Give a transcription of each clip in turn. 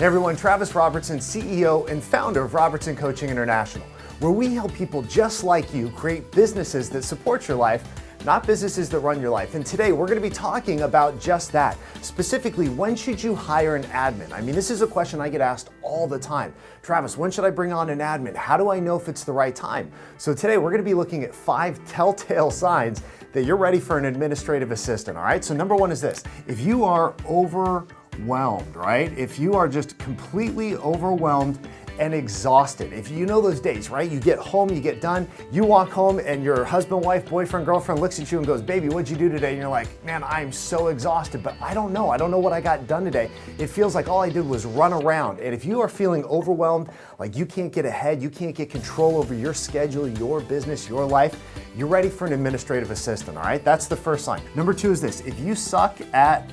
Hey everyone, Travis Robertson, CEO and founder of Robertson Coaching International, where we help people just like you create businesses that support your life, not businesses that run your life. And today we're going to be talking about just that. Specifically, when should you hire an admin? I mean, this is a question I get asked all the time. Travis, when should I bring on an admin? How do I know if it's the right time? So today we're going to be looking at 5 telltale signs that you're ready for an administrative assistant, all right? So number 1 is this. If you are overwhelmed, right? If you are just completely overwhelmed and exhausted. If you know those days, right? You get home, you get done, you walk home and your husband, wife, boyfriend, girlfriend looks at you and goes, baby, what'd you do today? And you're like, man, I'm so exhausted, but I don't know what I got done today. It feels like all I did was run around. And if you are feeling overwhelmed, like you can't get ahead, you can't get control over your schedule, your business, your life, you're ready for an administrative assistant, all right? That's the first sign. Number 2 is this. If you suck at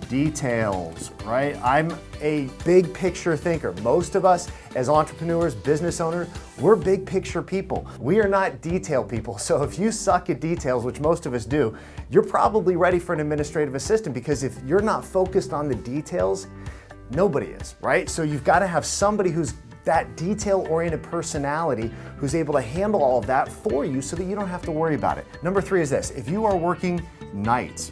details, right? I'm a big picture thinker. Most of us as entrepreneurs, business owners, we're big picture people. We are not detail people. So if you suck at details, which most of us do, you're probably ready for an administrative assistant, because if you're not focused on the details, nobody is, right? So you've got to have somebody who's that detail-oriented personality who's able to handle all of that for you so that you don't have to worry about it. Number 3 is this. If you are working nights,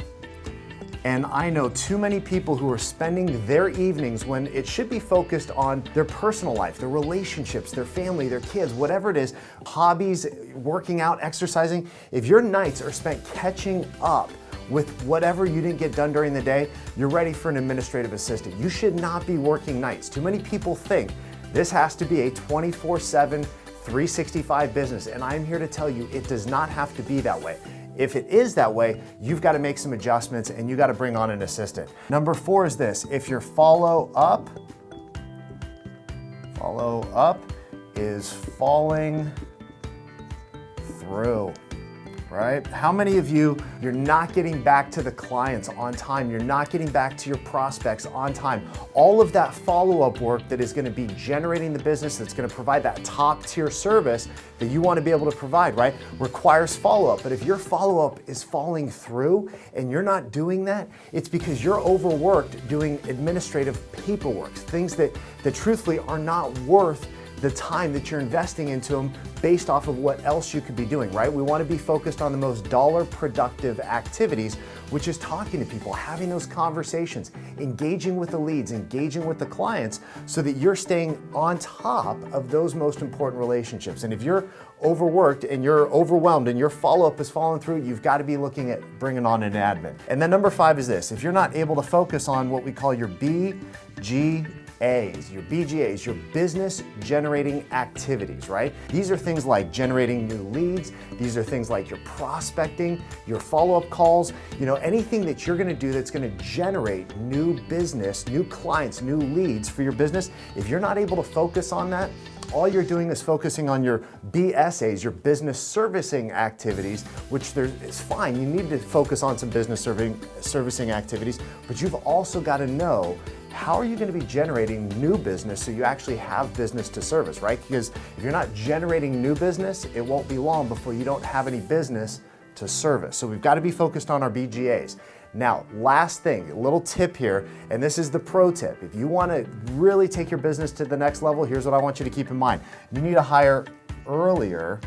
and I know too many people who are spending their evenings when it should be focused on their personal life, their relationships, their family, their kids, whatever it is, hobbies, working out, exercising. If your nights are spent catching up with whatever you didn't get done during the day, you're ready for an administrative assistant. You should not be working nights. Too many people think this has to be a 24/7, 365 business, and I'm here to tell you it does not have to be that way. If it is that way, you've got to make some adjustments and you got to bring on an assistant. Number 4 is this. If your follow up is falling through, right? How many of you're not getting back to the clients on time? You're not getting back to your prospects on time. All of that follow-up work that is going to be generating the business, that's going to provide that top tier service that you want to be able to provide, right? Requires follow-up. But if your follow-up is falling through and you're not doing that, it's because you're overworked doing administrative paperwork, things that truthfully are not worth the time that you're investing into them based off of what else you could be doing, right? We want to be focused on the most dollar productive activities, which is talking to people, having those conversations, engaging with the leads, engaging with the clients, so that you're staying on top of those most important relationships. And if you're overworked and you're overwhelmed and your follow-up is falling through, you've got to be looking at bringing on an admin. And then number 5 is this. If you're not able to focus on what we call your BGAs, your BGAs, your business generating activities, right? These are things like generating new leads. These are things like your prospecting, your follow-up calls, anything that you're going to do that's going to generate new business, new clients, new leads for your business. If you're not able to focus on that, all you're doing is focusing on your BSAs, your business servicing activities, which it's fine. You need to focus on some business servicing activities, but you've also got to know, how are you going to be generating new business so you actually have business to service, right? Because if you're not generating new business, it won't be long before you don't have any business to service. So we've got to be focused on our BGAs. Now, last thing, a little tip here, and this is the pro tip. If you want to really take your business to the next level, here's what I want you to keep in mind. You need to hire earlier,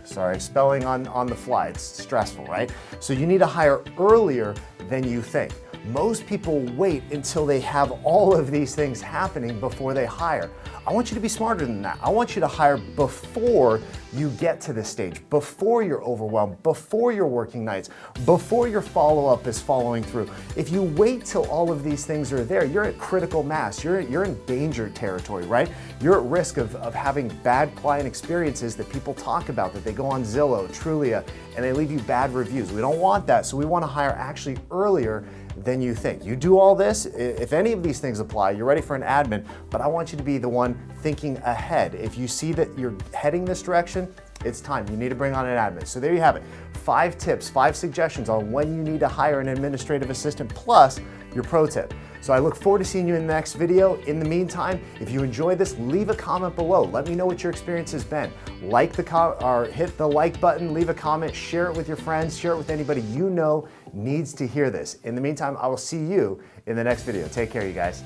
sorry, spelling on the fly, it's stressful, right? So you need to hire earlier than you think. Most people wait until they have all of these things happening before they hire. I want you to be smarter than that. I want you to hire before you get to this stage, before you're overwhelmed, before you're working nights, before your follow-up is following through. If you wait till all of these things are there, you're at critical mass. You're in danger territory, right? You're at risk of having bad client experiences that people talk about, that they go on Zillow, Trulia, and they leave you bad reviews. We don't want that, so we want to hire actually earlier than you think. You do all this, if any of these things apply, you're ready for an admin, but I want you to be the one thinking ahead. If you see that you're heading this direction, it's time. You need to bring on an admin. So there you have it. 5 tips, 5 suggestions on when you need to hire an administrative assistant, plus your pro tip. So I look forward to seeing you in the next video. In the meantime, if you enjoyed this, leave a comment below. Let me know what your experience has been. Hit the like button, leave a comment, share it with your friends, share it with anybody you know needs to hear this. In the meantime, I will see you in the next video. Take care, you guys.